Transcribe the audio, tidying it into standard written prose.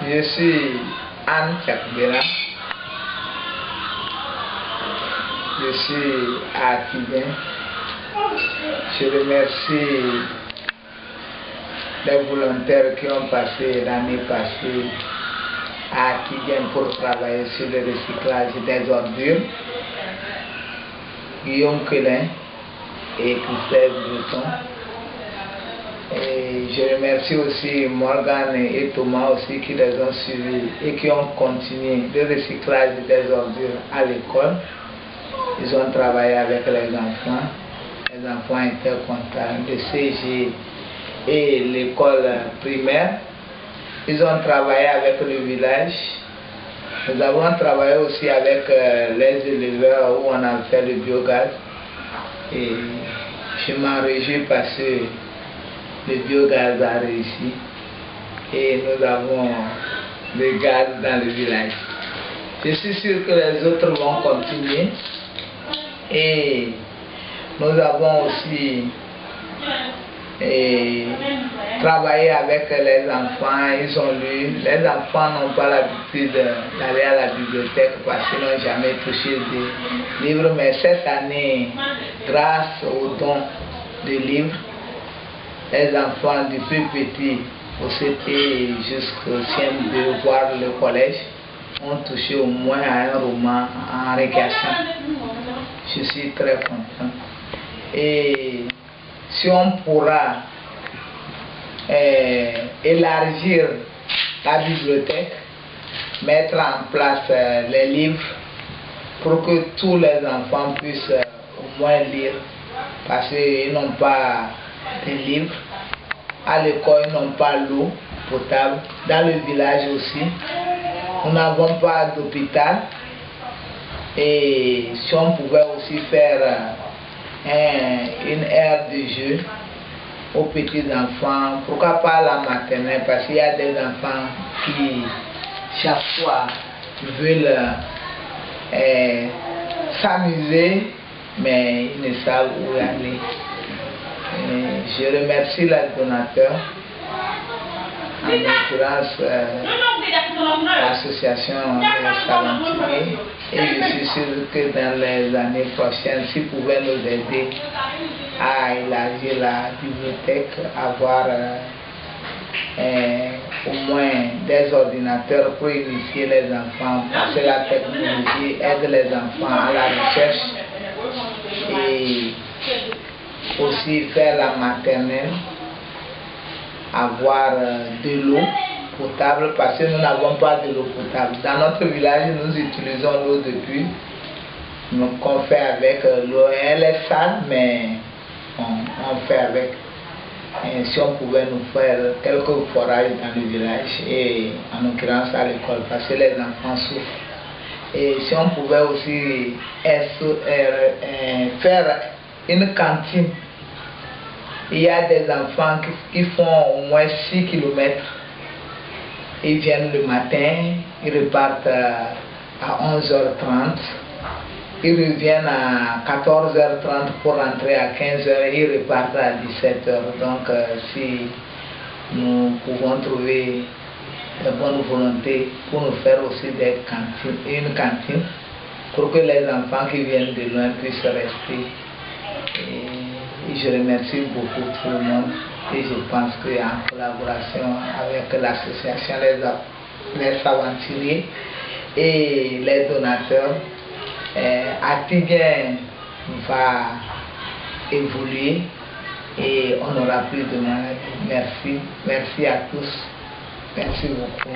Je suis Anne Chakbera. Je suis à Tidien. Je remercie les volontaires qui ont passé l'année passée à Tidien pour travailler sur le recyclage des ordures. Guillaume Quelin et Christophe Breton. Et je remercie aussi Morgane et Thomas aussi qui les ont suivis et qui ont continué le recyclage des ordures à l'école. Ils ont travaillé avec les enfants. Les enfants étaient contents. Le CG et l'école primaire. Ils ont travaillé avec le village. Nous avons travaillé aussi avec les éleveurs où on a fait le biogaz. Et je m'en réjouis parce que le biogaz a réussi. Et nous avons le gaz dans le village. Je suis sûr que les autres vont continuer. Et nous avons aussi travaillé avec les enfants. Ils ont lu. Les enfants n'ont pas l'habitude d'aller à la bibliothèque parce qu'ils n'ont jamais touché des livres. Mais cette année, grâce au don de livres, les enfants du plus petit au CP jusqu'au CM2, voire le collège, ont touché au moins à un roman en récréation. Je suis très content. Et si on pourra élargir la bibliothèque, mettre en place les livres pour que tous les enfants puissent au moins lire, parce qu'ils n'ont pas de livres. À l'école, ils n'ont pas l'eau potable. Dans le village aussi, nous n'avons pas d'hôpital. Et si on pouvait aussi faire une aire de jeu aux petits enfants, pourquoi pas la maternelle, parce qu'il y a des enfants qui chaque fois veulent s'amuser, mais ils ne savent où aller. Et je remercie les donateurs, en l'occurrence l'association des Saventuriers, et je suis sûr que dans les années prochaines, s'ils pouvaient nous aider à élargir la bibliothèque, avoir au moins des ordinateurs pour initier les enfants, parce que la technologie aide les enfants à la recherche, et aussi faire la maternelle, avoir de l'eau potable, parce que nous n'avons pas de l'eau potable. Dans notre village, nous utilisons l'eau de pluie, qu'on fait avec l'eau. Elle est sale, mais on fait avec. Et si on pouvait nous faire quelques forages dans le village, et en l'occurrence à l'école, parce que les enfants souffrent. Et si on pouvait aussi faire une cantine. Il y a des enfants qui font au moins 6 km. Ils viennent le matin, ils repartent à 11h30. Ils reviennent à 14h30 pour rentrer à 15h et ils repartent à 17h. Donc si nous pouvons trouver de bonnes volontés pour nous faire aussi une cantine pour que les enfants qui viennent de loin puissent rester. Et je remercie beaucoup tout le monde et je pense qu'en collaboration avec l'association les Saventuriers et les donateurs, Tidien va évoluer et on n'aura plus de maladies. Merci à tous. Merci beaucoup.